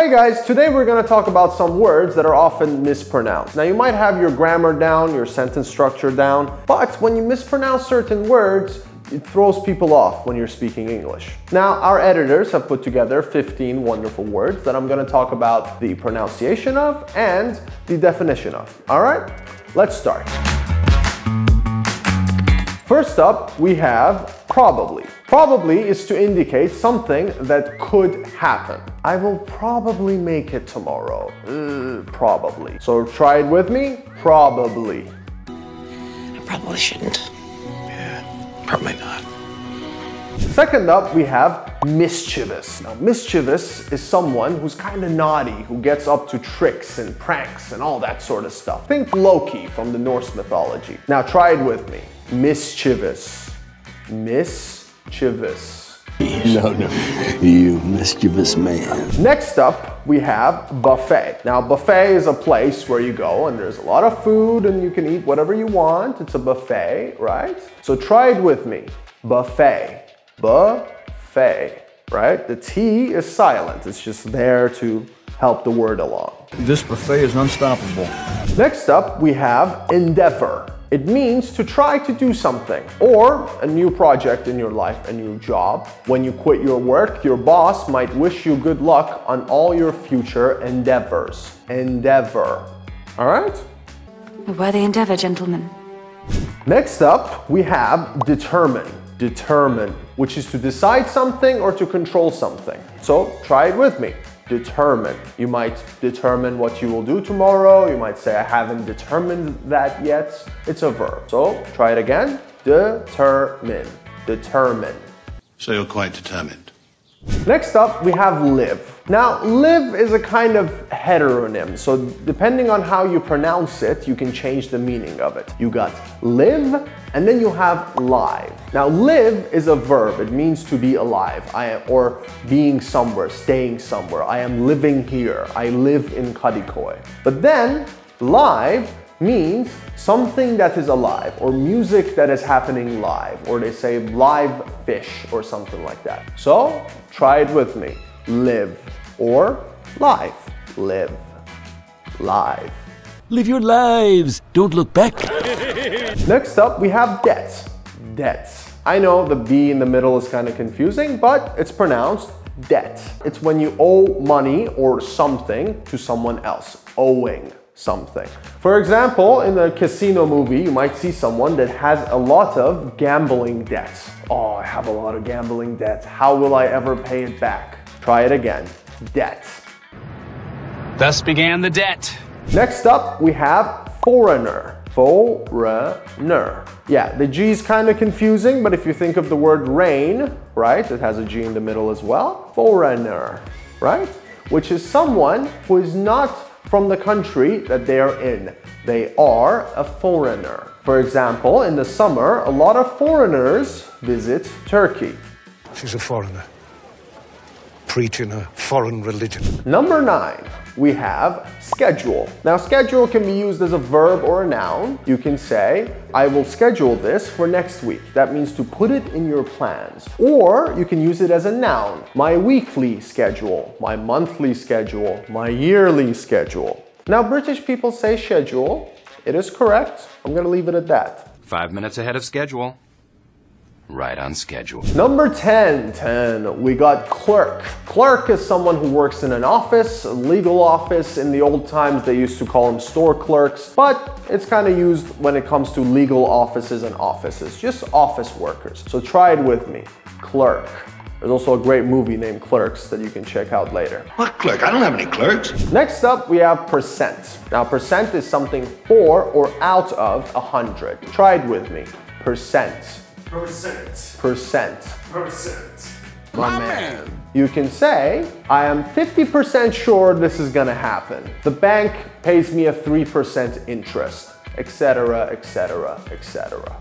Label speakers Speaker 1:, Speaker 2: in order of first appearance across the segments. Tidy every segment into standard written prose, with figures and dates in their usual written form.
Speaker 1: Hey guys, today we're going to talk about some words that are often mispronounced. Now you might have your grammar down, your sentence structure down, but when you mispronounce certain words, it throws people off when you're speaking English. Now, our editors have put together 15 wonderful words that I'm going to talk about the pronunciation of and the definition of. Alright, let's start. First up, we have probably. Probably is to indicate something that could happen. I will probably make it tomorrow. Probably. So try it with me. Probably.
Speaker 2: I probably shouldn't. Yeah, probably not.
Speaker 1: Second up, we have mischievous. Now, mischievous is someone who's kind of naughty, who gets up to tricks and pranks and all that sort of stuff. Think Loki from the Norse mythology. Now try it with me. Mischievous. Mischievous.
Speaker 3: No, you mischievous man.
Speaker 1: Next up, we have buffet. Now, buffet is a place where you go and there's a lot of food and you can eat whatever you want. It's a buffet, right? So try it with me. Buffet. Buffet, right? The T is silent. It's just there to help the word along.
Speaker 4: This buffet is unstoppable.
Speaker 1: Next up, we have endeavor. It means to try to do something or a new project in your life, a new job. When you quit your work, your boss might wish you good luck on all your future endeavors. Endeavor. All right?
Speaker 5: A worthy endeavor, gentlemen.
Speaker 1: Next up, we have determine. Determine, which is to decide something or to control something. So try it with me. Determine. You might determine what you will do tomorrow. You might say, I haven't determined that yet. It's a verb. So try it again. Determine. Determine.
Speaker 3: So you're quite determined.
Speaker 1: Next up, we have live. Now, live is a kind of heteronym. So depending on how you pronounce it, you can change the meaning of it. You got live, and then you have live. Now, live is a verb. It means to be alive, or being somewhere, staying somewhere. I am living here. I live in Kadikoy. But then, live means something that is alive, or music that is happening live, or they say live fish, or something like that. So, try it with me. Live, or live. Live. Live.
Speaker 6: Live your lives. Don't look back.
Speaker 1: Next up, we have debt. Debt. I know the B in the middle is kind of confusing, but it's pronounced debt. It's when you owe money or something to someone else. Owing something. For example, in the casino movie, you might see someone that has a lot of gambling debts. Oh, I have a lot of gambling debt. How will I ever pay it back? Try it again. Debt.
Speaker 7: Thus began the debt.
Speaker 1: Next up, we have foreigner. Foreigner. Yeah, the G is kind of confusing, but if you think of the word rain, right, it has a G in the middle as well. Foreigner, right? Which is someone who is not from the country that they are in. They are a foreigner. For example, in the summer, a lot of foreigners visit Turkey.
Speaker 8: She's a foreigner, preaching a foreign religion.
Speaker 1: Number 9, we have schedule. Now, schedule can be used as a verb or a noun. You can say, I will schedule this for next week. That means to put it in your plans. Or you can use it as a noun. My weekly schedule, my monthly schedule, my yearly schedule. Now, British people say schedule. It is correct. I'm going to leave it at that.
Speaker 7: 5 minutes ahead of schedule. Right on schedule.
Speaker 1: Number 10, we got clerk. Clerk is someone who works in an office, a legal office. In the old times, they used to call them store clerks, but it's kind of used when it comes to legal offices and offices, just office workers. So try it with me, clerk. There's also a great movie named Clerks that you can check out later.
Speaker 3: What clerk? I don't have any clerks.
Speaker 1: Next up, we have percent. Now, percent is something for or out of 100. Try it with me, percent.
Speaker 9: Percent.
Speaker 1: Percent.
Speaker 9: Percent.
Speaker 1: My man. You can say, I am 50% sure this is gonna happen. The bank pays me a 3% interest, etc., etc., etc.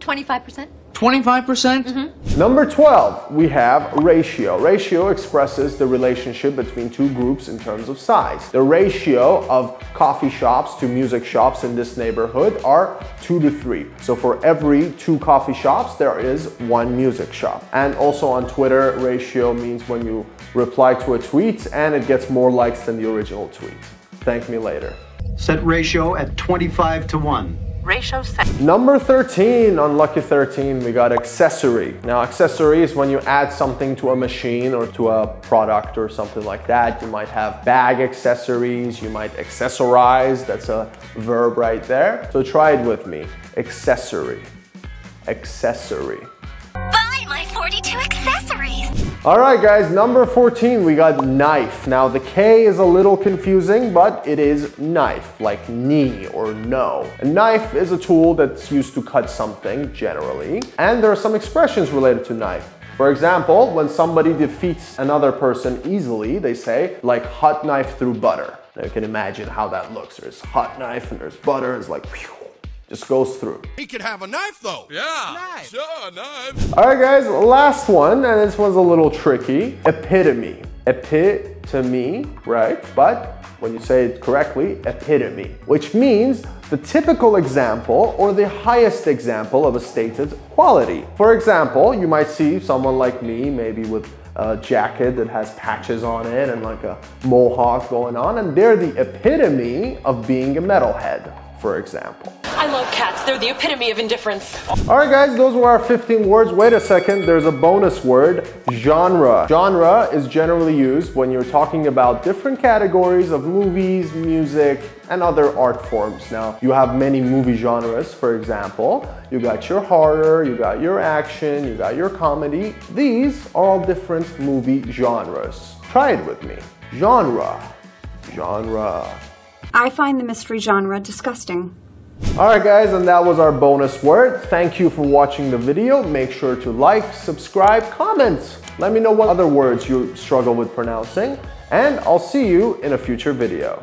Speaker 10: 25%.
Speaker 7: 25%?
Speaker 1: Number 12, we have ratio. Ratio expresses the relationship between two groups in terms of size. The ratio of coffee shops to music shops in this neighborhood are 2 to 3. So for every 2 coffee shops, there is 1 music shop. And also on Twitter, ratio means when you reply to a tweet and it gets more likes than the original tweet. Thank me later.
Speaker 11: Set ratio at 25 to 1.
Speaker 10: Ratio set.
Speaker 1: Number 13, on Lucky 13, we got accessory. Now, accessory is when you add something to a machine or to a product or something like that. You might have bag accessories, you might accessorize, that's a verb right there. So try it with me, accessory, accessory.
Speaker 12: Buy my 42 accessories.
Speaker 1: All right, guys, number 14, we got knife. Now, the K is a little confusing, but it is knife, like knee or no. A knife is a tool that's used to cut something, generally. And there are some expressions related to knife. For example, when somebody defeats another person easily, they say, like hot knife through butter. Now, you can imagine how that looks. There's hot knife and there's butter. It's like, phew. Just goes through.
Speaker 9: He could have a knife though. Yeah. Knife. Sure, knife.
Speaker 1: All right, guys, last one, and this one's a little tricky. Epitome. Epitome, right? But when you say it correctly, epitome, which means the typical example or the highest example of a stated quality. For example, you might see someone like me, maybe with a jacket that has patches on it and like a mohawk going on, and they're the epitome of being a metalhead, for example.
Speaker 10: I love cats. They're the epitome of indifference.
Speaker 1: All right, guys, those were our 15 words. Wait a second, there's a bonus word, genre. Genre is generally used when you're talking about different categories of movies, music, and other art forms. Now, you have many movie genres, for example. You got your horror, you got your action, you got your comedy. These are all different movie genres. Try it with me. Genre. Genre.
Speaker 13: I find the mystery genre disgusting.
Speaker 1: Alright guys, and that was our bonus word. Thank you for watching the video. Make sure to like, subscribe, comment. Let me know what other words you struggle with pronouncing, and I'll see you in a future video.